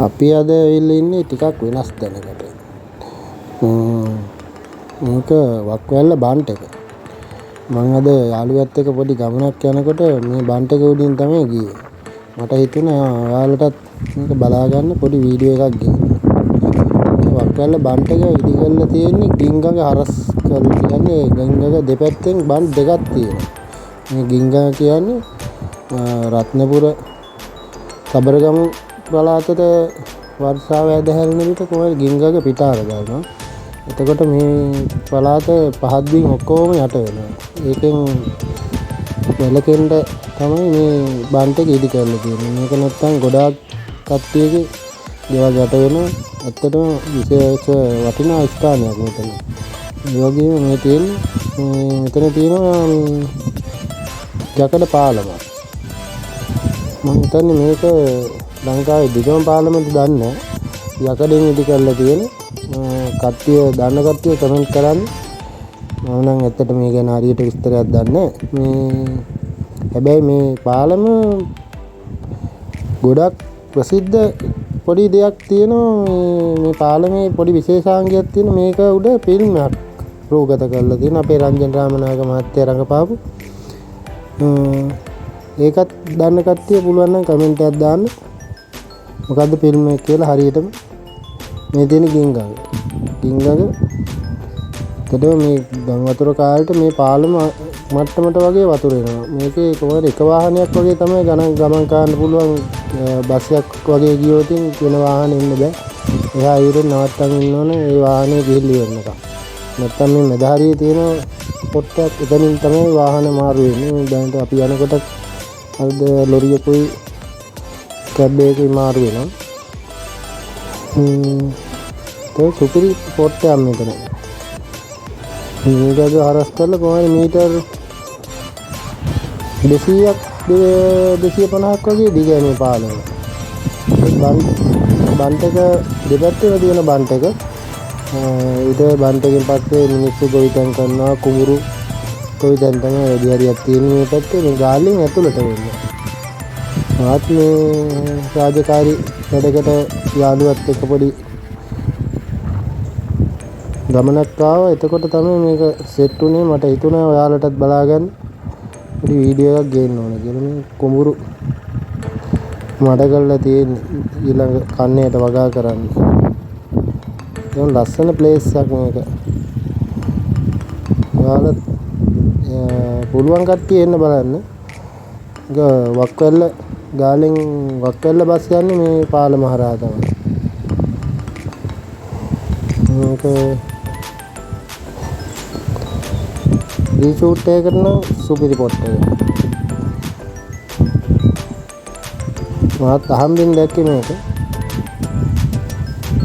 අපි අද ඇවිල්ලා ඉන්නේ ටිකක් වෙනස් තැනකට. මේක වක්වැල්ල බන්ට් එක. මම අද යාළුවත් එක්ක පොඩි ගමනක් යනකොට මේ බන්ට් එක උඩින් තමයි ගියේ. මට හිතුණා ඔයාලටත් මේක බලා ගන්න පොඩි වීඩියෝ එකක් ගන්න. මේ වක්වැල්ල බන්ට් එක ඉදි කරලා තියෙන්නේ ගිංගඟ හරස් කරලා කියන්නේ ගිංගඟ දෙපැත්තෙන් බන්ට් දෙකක් තියෙනවා. මේ ගිංගඟ කියන්නේ රත්නපුර සබරගමු පළාතට වර්ෂාව ඇදහැරෙන විට කොහේ ගිංගඟ පිටාර ගන්නවා. එතකොට මේ පළාත පහද්දින් ඔක්කොම යට වෙනවා. ඒකෙන් වැලකෙන්න තමයි මේ බන්ට් එක ඉදි කරලා තියෙන්නේ. මේක නැත්තම් ගොඩාක් කට්ටියගේ දේවල් යට වෙනවා. ඇත්තටම විශේෂ වටිනා ස්ථානයක් මෙතන. ඒ වගේම මේ තියෙන්නේ මෙතන තියෙනවා යකඩ පාලම. මම හිතන්නේ මේක ලංකාවේ දිගම පාලමද දන්නේ යකඩෙන් ඉදි කරලා තියෙන. කට්ටිය දන්න කට්ටිය කමෙන්ට් කරන්න. මම නම් ඇත්තට මේ ගැන හරියට විස්තරයක් දන්නේ හැබැයි මේ පාලම ගොඩක් ප්‍රසිද්ධ පොඩි දෙයක් තියෙනවා. මේ පාලමේ පොඩි විශේෂාංගයක් තියෙන මේක උඩ ෆිල්ම් එකක් රූගත කරලා තියෙන අපේ රංජන් රාමනායක මහත්තයා රඟපාපු. ඒකත් දන්න කට්ටිය පුළුවන් නම් කමෙන්ට් එකක් දාන්න. මොකද්ද ෆිල්ම් එක කියලා හරියටම මේ තියෙන ගිංගඟ. එතකොට මේ ගම් වතුර කාලේට මේ පාලම මට්ටමට වගේ වතුර එනවා. මේකේ කොහොමද එක වාහනයක් වගේ තමයි ගමන් කරන්න පුළුවන්. බස් එකක් වගේ ගියොත් වෙන වාහනේ ඉන්න බෑ. එහා ඊරෙන් නවත්තන් ඉන්න ඕනේ ඒ වාහනේ ගිහිල්ලා ඉවරනකම්. නැත්තම් මේ මැද හරියේ තියෙන පොට්ටක් එතනින් තමයි වාහන මාරු වෙන්නේ. දැන් අපි යනකොට අද ලොරියකුයි කැබ් එකකුයි මාරු වෙනවා. ඒ සුපිරි පොට්ටයක් මෙතන. මේකද හරස් කරලා කොහොමද මීටර් 250ක් වගේ දිගයි මේ පාලම. බන්ට් එක දෙපැත්තේ තියෙන බන්ට් එක. ඊට බන්ට් එකෙන් පස්සේ මිනිස්සු ගොවිතැන් කරනවා කුඹුරු ගොවිතැන් තමයි වැඩි හරියක් තියෙන මේ පැත්තේ. මේ ගාල්ලෙන් ඇතුළට වෙන්නේ. මාත් මේ රාජකාරී වැඩකට යාළුවත් එක්ක පොඩි ගමනක් ආවා. එතකොට තමයි මේක සෙට් උනේ. මට හිතුණා ඔයාලටත් බලා ගන්න පොඩි වීඩියෝ එකක් ගේන්න ඕන කියලා. මේ කුඹුරු මඩ කරලා තියෙන ඊළඟ කන්නේට වගා කරන්නේ. ඒක ලස්සන ප්ලේස් එකක් මේක. ඔයාලත් පුළුවන් කට්ටිය එන්න බලන්න. වක්වැල්ල ගාලෙන් වක්වැල්ල බස් යන්නේ මේ පාලම හරහා තමයි. මේක රීෂූට් එකකට නම් සුපිරි පොට් එක. මාත් අහම්බෙන් දැක්කේ මේක.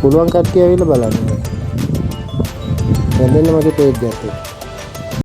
පුළුවන් කට්ටිය ඇවිල්ලා බලන්න. දැන් මගේ පේජ් එකත්.